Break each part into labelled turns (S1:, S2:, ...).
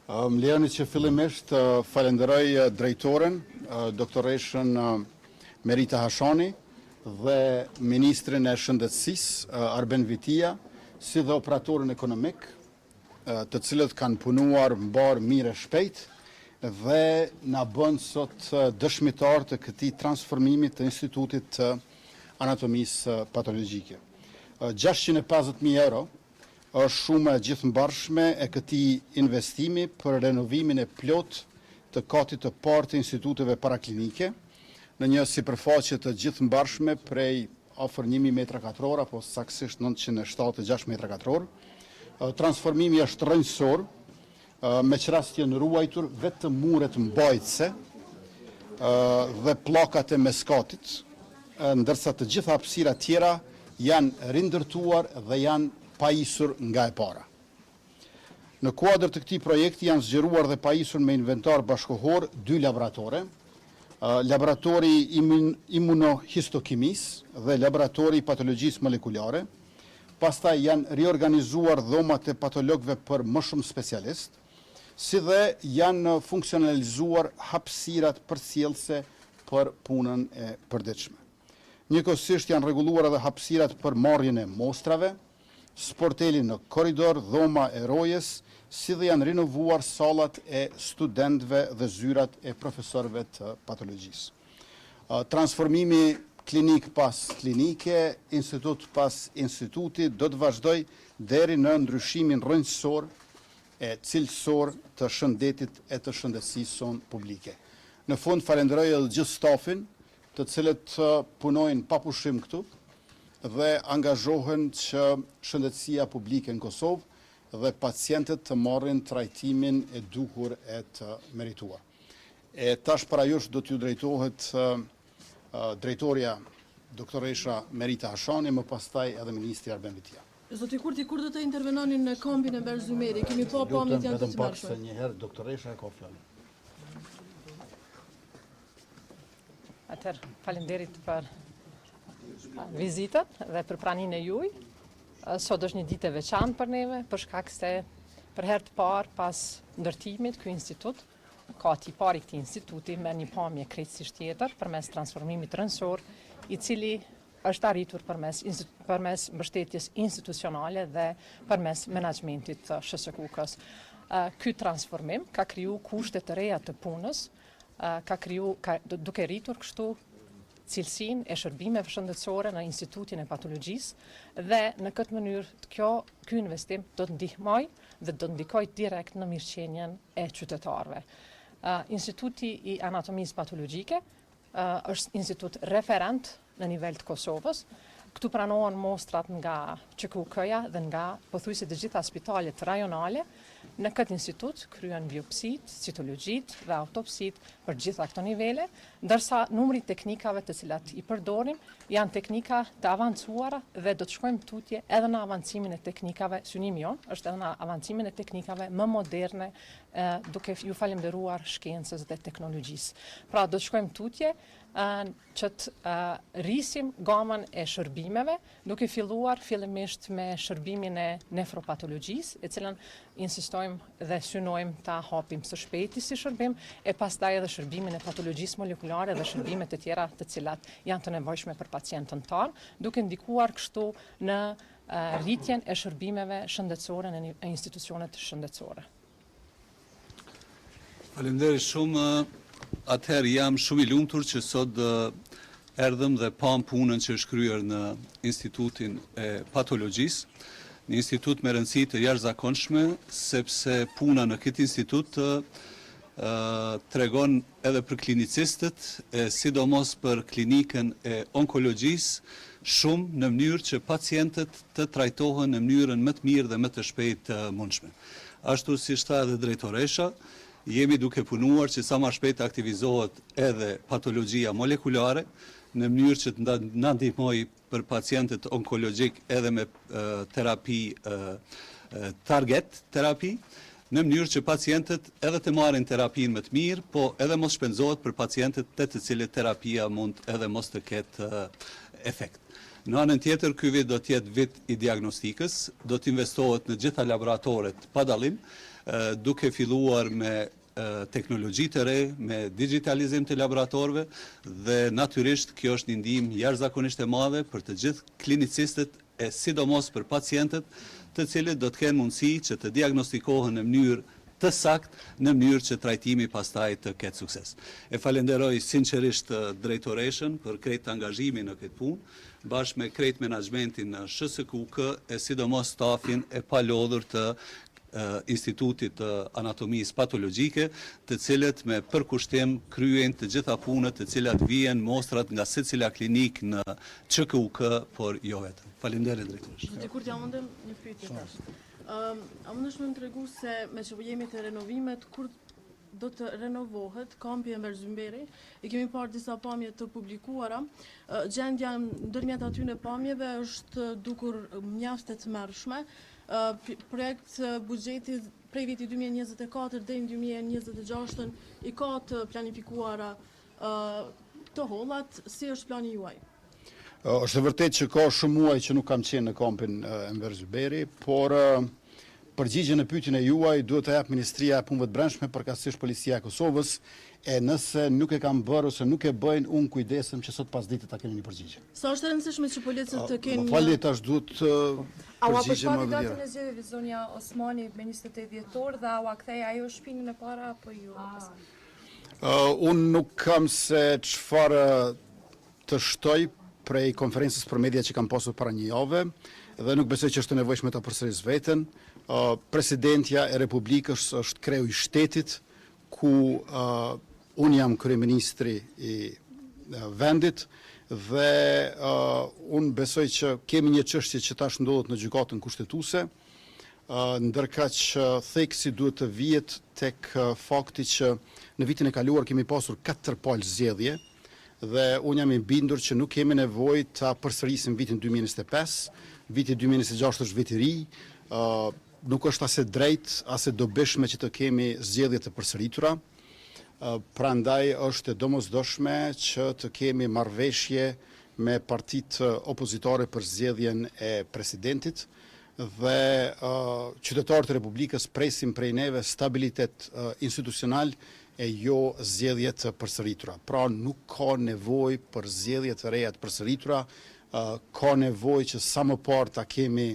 S1: Më lejoni që fillimisht falenderoj drejtoren, doktoreshën Merita Hashani dhe Ministrin e Shëndetësisë, Arben Vitia, si dhe operatorën ekonomik, të cilët kanë punuar mbar mirë e shpejt dhe na bën sot dëshmitar të këtij transformimi të Institutit të Anatomisë Patologjike. 650.000 euro është shumë e gjithëmbarshme e këtij investimi për renovimin e plot të katit të parë të instituteve paraklinike në një sipërfaqe të gjithëmbarshme prej afër 1000 metra katror apo saktësisht 976 metra katror. Transformimi është rrënjësor, me qrastje në ruajtur vetëm muret mbajtëse dhe pllakat e meskatit, ndërsa të gjitha hapësirat tjera janë rindërtuar dhe janë pajisur nga e para. Në kuadër të këtij projekti janë zgjeruar dhe pajisur me inventar bashkëkohor 2 laboratore, laboratori imunohistokimisë dhe laboratori patologjisë molekulare. Pastaj janë riorganizuar dhomat e patologëve për më shumë specialist, si dhe janë funksionalizuar hapësirat përcjellëse për punën e përditshme. Njëkohësisht janë rregulluar edhe hapësirat për marrjen e mostrave, sporteli në korridor, dhoma e rojes, si dhe janë rinovuar sallat e studentëve dhe zyrat e profesorëve të patologjisë. Transformimi klinik pas klinike, institut pas instituti do të vazhdoj deri në ndryshimin rrënjësor e cilësor të shëndetit e të shëndetësisë sonë publike. Në fund falenderoj edhe gjithë stafin, të cilët punojnë pa pushim këtu dhe angazhohen që shëndetësia publike në Kosovë dhe pacientët të marrin trajtimin e duhur e të merituar. Tash para jush do t'ju drejtohet drejtoria doktoresha Merita Hashani, më pastaj edhe ministri Arben Vitia.
S2: Zoti Kurti, kur do të intervenonin në kambin e Berzymeri? Kemi pa pamjet janë të
S1: mërshme. Se njëherë doktoresha e ka fjalën.
S3: Atëherë, faleminderit për vizitën dhe për praninë e juaj. Sot është një ditë e veçantë për neve, për shkak se për herë të parë pas ndërtimit ky institut, kati i parë i këtij instituti me një pamje krejtësisht tjetër përmes transformimit rrënjësor, i cili është arritur përmes mbështetjes institucionale dhe përmes menaxhmentit të SHSKUK-s. Ky transformim ka kriju kushte të reja të punës, duke rritur kështu cilësinë e shërbimeve shëndetësore në Institutin e Patologjisë dhe në këtë mënyrë ky investim do të ndihmojë dhe do të ndikojë direkt në mirëqenien e qytetarëve. Instituti i Anatomisë Patologjike është institut referent në nivel të Kosovës. Këtu pranohen mostrat nga QKK-ja dhe nga pothuajse të gjitha spitalet rajonale. Në këtë institut kryen biopsit, citologjit dhe autopsit për gjitha këto nivele, ndërsa numri teknikave të cilat i përdorim janë teknika të avancuara dhe do të shkojmë tutje edhe në avancimin e teknikave, synimi jon është edhe në avancimin e teknikave më moderne, duke ju falenderuar shkencës dhe teknologjisë. Pra do të shkojmë tutje që të rrisim gamën e shërbimeve, duke filluar fillimisht me shërbimin e nefropatologjisë, e cilën insistojmë dhe synojmë ta hapim së shpejti si shërbim, e pastaj edhe shërbimin e patologjisë molekulare dhe shërbimet e tjera të cilat janë të nevojshme për pacientën tonë, duke ndikuar kështu në rritjen e shërbimeve shëndetësore në institucionet shëndetësore.
S4: Faleminderit shumë. Atëherë jam shumë i lumtur që sot erdhëm dhe pam punën që është kryer në Institutin e Patologjisë, një institut me rëndësi të jashtëzakonshme, sepse puna në këtë institut tregon edhe për klinicistët, sidomos për klinikën e onkologjisë, shumë në mënyrë që pacientët të trajtohen në mënyrën më të mirë dhe më të shpejtë të mundshme. Ashtu si tha edhe drejtoresha, jemi duke punuar që sa më shpejt aktivizohet edhe patologjia molekulare në mënyrë që të na ndihmojë për pacientët onkologjik edhe me terapi target terapi, në mënyrë që pacientët edhe të marrin terapinë më të mirë, po edhe mos shpenzohet për pacientët të cilët terapia mund edhe mos të ketë efekt. Në anën tjetër, ky vit do të jetë vit i diagnostikës, do të investohet në gjitha laboratoret pa dallim, duke filluar me teknologji të re, me digitalizim të laboratorëve dhe natyrisht kjo është një ndihmë jashtëzakonisht e madhe për të gjithë klinicistët e sidomos për pacientët, të cilët do të kenë mundësi që të diagnostikohen në mënyrë të sakt, në mënyrë që trajtimi pastaj të ketë sukses. E falenderoj sinqerisht drejtoreshën për krejt angazhimin në këtë punë, bashkë me krejt menaxhmentin në SHKUK e sidomos stafin e palodhur të Institutit të Anatomisë Patologjike, të cilët me përkushtim kryen të gjitha punët të cilat vijnë mostrat nga secila klinik në SHKUK, por jo vetëm. Faleminderit drejtoresh.
S2: Dikur t'ja mundem një pyetje tash. A mundesh me më tregu se me që jemi të renovimet, kur do të renovohet kampi e Enver Zymberi? I kemi parë disa pamje të publikuara. Gjendja ndërmjet atyre pamjeve është dukur mjaft e tmerrshme. Projekt buxheti prej vitit 2024 deri në 2026 i ka të planifikuara të hollat. Si është plani juaj?
S1: Është e vërtet që ka shumë muaj që nuk kam qenë në kampin Enver Zymberi, por përgjigjen në pyetjen e juaj duhet të jap Ministria e Punëve të Brendshme, përkatësisht Policia e Kosovës, e nëse nuk e kam bërë ose nuk e bëjnë, unë kujdesem që sot pas ditës ta keni një përgjigje.
S2: Sa është e rëndësishme që policët të kenë
S1: Më falni, tash duhet përgjigje më
S5: datën
S1: vlerë.
S5: e zgjedhjeve Zonja Osmani me 28 dhjetor dhe a kthej ajo shpinën e para apo jo?
S1: Unë nuk kam se çfarë të shtoj prej konferencës për media që kam pasur para një jave dhe nuk besoj që është e nevojshme ta përsëris veten. Presidentja e Republikës është kreu i shtetit ku unë jam kryeministri i vendit dhe unë besoj që kemi një çështje që tash ndodhet në gjykatën kushtetuese, ndërkaq theksi duhet të vihet tek fakti që në vitin e kaluar kemi pasur 4 palë zgjedhje dhe unë jam i bindur që nuk kemi nevojë ta përsërisim vitin 2025, viti 2026 është vit i ri, nuk është as e drejtë as e dobishme që të kemi zgjedhje të përsëritura. Prandaj është e domosdoshme që të kemi marrëveshje me partitë opozitare për zgjedhjen e presidentit dhe qytetarët e Republikës presin prej neve stabilitet institucional e jo zgjedhje të përsëritura. Pra nuk ka nevojë për zgjedhje të reja të përsëritura, ka nevojë që sa më parë ta kemi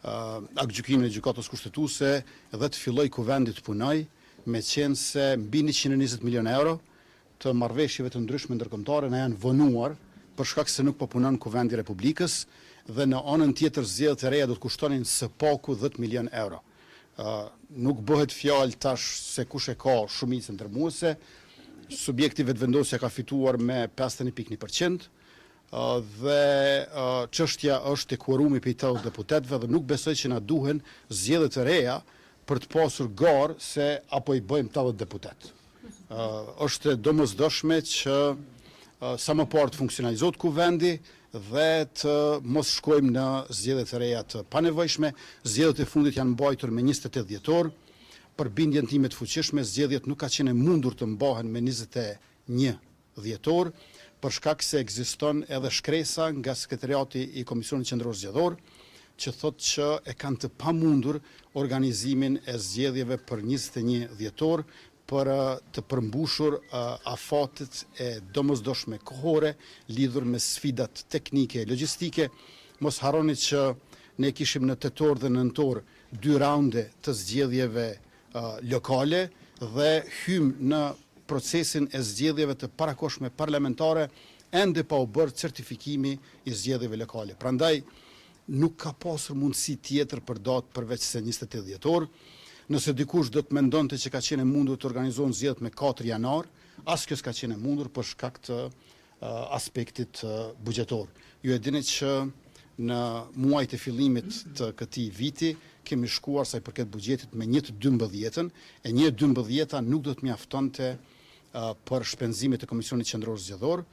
S1: aktgjykimin e gjykatës kushtetuese dhe të filloj kuvendi të punoj, me qenë se mbi 120 milion euro të marrëveshjeve të ndryshme ndërkombëtare na janë vonuar për shkak se nuk po punon kuvendi i Republikës dhe në anën tjetër zgjedhjet e reja do të kushtonin së paku 10 milion euro. Nuk bëhet fjalë tash se kush e ka shumicën ndërmuese, subjekti vetëvendosja ka fituar me 51.1%, dhe çështja është e kuorumi për 80 deputetëve dhe nuk besoj që na duhen zgjedhje të reja për të pasur garë se apo i bëjmë 80 deputet. Është domosdoshme që sa më parë të funksionalizohet kuvendi dhe të mos shkojmë në zgjedhje të reja të panevojshme. Zgjedhjet e fundit janë mbajtur me 28 dhjetor. Për bindjen time të fuqishme, zgjedhjet nuk ka qenë mundur të mbahen me 21 dhjetor, për shkak se ekziston edhe shkresa nga Sekretariati i Komisionit Qendror Zgjedhor, që thotë që e kanë të pamundur organizimin e zgjedhjeve për 21 dhjetor, për të përmbushur afatet e domosdoshme kohore lidhur me sfidat teknike e logjistike. Mos harroni që ne kishim në tetor dhe nëntor 2 raunde të zgjedhjeve lokale dhe hym në procesin e zgjedhjeve të parakohshme parlamentare ende pa u bërë certifikimi i zgjedhjeve lokale. Prandaj nuk ka pasur mundësi tjetër për datë përveç se 28 dhjetor. Nëse dikush do të mendonte që ka qenë mundur të organizohen zgjedhjet me 4 janar, as kjo s'ka qenë mundur për shkak të aspektit buxhetor. Ju e dini që në muajt e fillimit të këtij viti kemi shkuar sa i përket buxhetit me 1/12, e 1/12 nuk do të mjaftonte për shpenzimet e Komisionit Qendror Zgjedhor,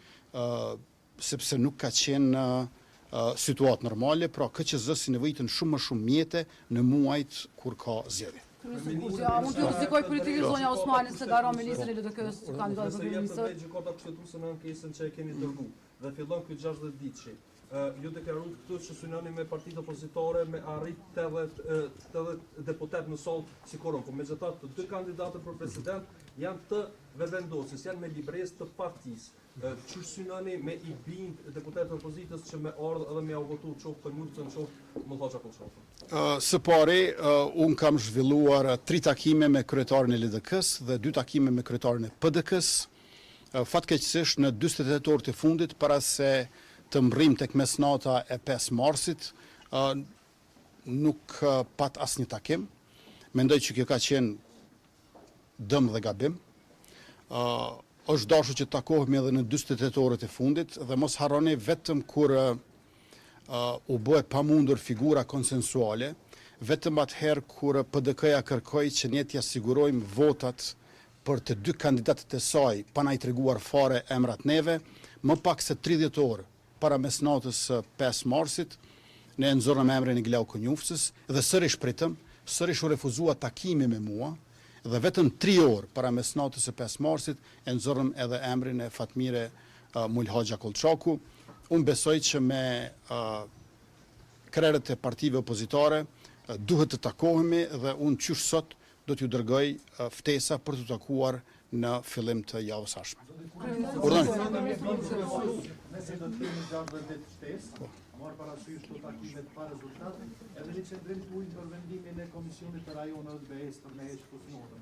S1: sepse nuk ka qenë situatë normale, pra KQZ si nevojitën shumë më shumë mjete në muajt kur ka zgjedhje.
S6: A mund të rrezikoj politikë zonja Osmani se garon ministri LDK-s kandidat për kryeministër?
S7: Gjykata kushtetuese në ankesën që e keni dërguar dhe fillon ky 60 ditëshi. ju deklarujt këtu që synoni me partitë opozitore me arrit 80 deputet në sol si koron. Po megjithatë të dy kandidatët për president janë të vevendosjes, janë me libres të partisë. Që synoni me i bind deputetët opozitës që me ardhë edhe me votu qoftë për mundë të në qoftë më hoxha Kollçoku?
S1: Së pari, unë kam zhvilluar 3 takime me kryetarin e LDK-s dhe 2 takime me kryetarin e PDK-s. Fatkeqësisht në 48 orë të fundit, para se të mbrim tek mesnata e 5 marsit, nuk pat asnjë takim. Mendoj që kjo ka qenë dëm dhe gabim. Është dashur që takohemi edhe në 48 orët e fundit dhe mos harroni vetëm kur u bë pamundur figura konsensuale, vetëm atëherë kur PDK-ja kërkoi që ne t'ia sigurojmë votat për të 2 kandidatët e saj, pa na i treguar fare emrat neve, më pak se 30 orë para mesnatës 5 marsit, ne nxorëm emrin e Glau Konjufcës dhe sërish u refuzua takimi me mua, dhe vetëm 3 orë para mesnatës e 5 marsit e nxorëm edhe emrin e Fatmire Mulhoxha Kollçoku. Unë besoj që me krerët e partive opozitare duhet të takohemi dhe unë qysh sot do t'ju dërgoj ftesa për të takuar në fillim të javës ardhshme.
S8: Nëse do të kemi gjatë vërtet ftesë, marrë parasysh të takimet pa rezultat, edhe një qendrim të ujnë për vendimin e Komisionit të Rajoneve të BE-s për me heqë fusnotën.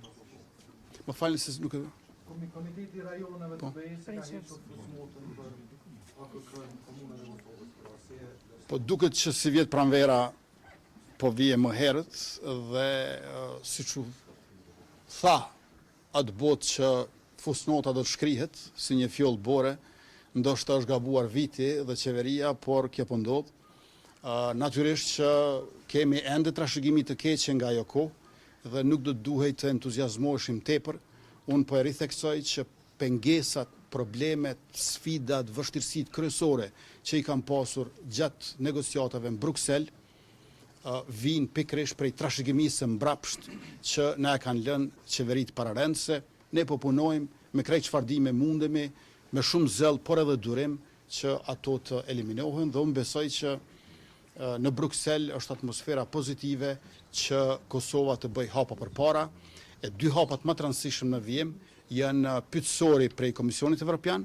S1: Më falni se nuk e...
S8: Komiteti i Rajoneve të BE-s ka hequr fusnotën për AKK-n komunën e Kosovës.
S1: Po duket që si vjet pranvera po vije më herët dhe siç u tha atë botë që fusnota do të shkrihet si një fjollë bore, ndoshta është gabuar viti dhe qeveria, por kjo po ndodh. Natyrisht që kemi ende trashëgimi të keqe nga ajo kohë dhe nuk do të duhej të entuziazmoheshim tepër. Unë po e ritheksoj që pengesat, problemet, sfidat, vështirësitë kryesore që i kam pasur gjatë negociatave në Bruksel vinë pikërisht prej trashëgimisë së mbrapsht që na e kanë lënë qeveritë pararendëse. Ne po punojmë me krejt çfarë dime mundemi, me shumë zell, por edhe durim që ato të eliminohen dhe unë besoj që në Bruksel është atmosfera pozitive që Kosova të bëj hapa përpara. E 2 hapat më të rëndësishëm në vijim janë pyetësori prej Komisionit Evropian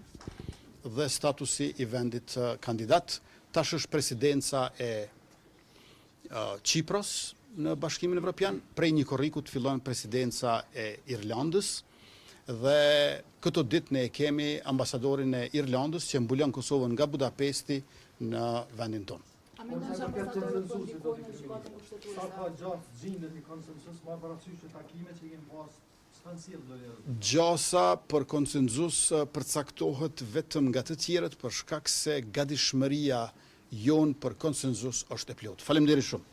S1: dhe statusi i vendit kandidat. Tash është presidenca e Çipros në Bashkimin Evropian, prej një korriku të fillon presidenca e Irlandës. Dhe këto ditë ne kemi ambasadorin e Irlandës që mbulon Kosovën nga Budapesti në vendin tonë.
S8: Sa ka gjatë gjendën një konsensus, marrë parasysh të takimet që kemi pas stancill do të.
S1: Gjasa për konsenzus përcaktohet vetëm nga të tjerët për shkak se gatishmëria jonë për konsenzus është e plotë. Faleminderit shumë.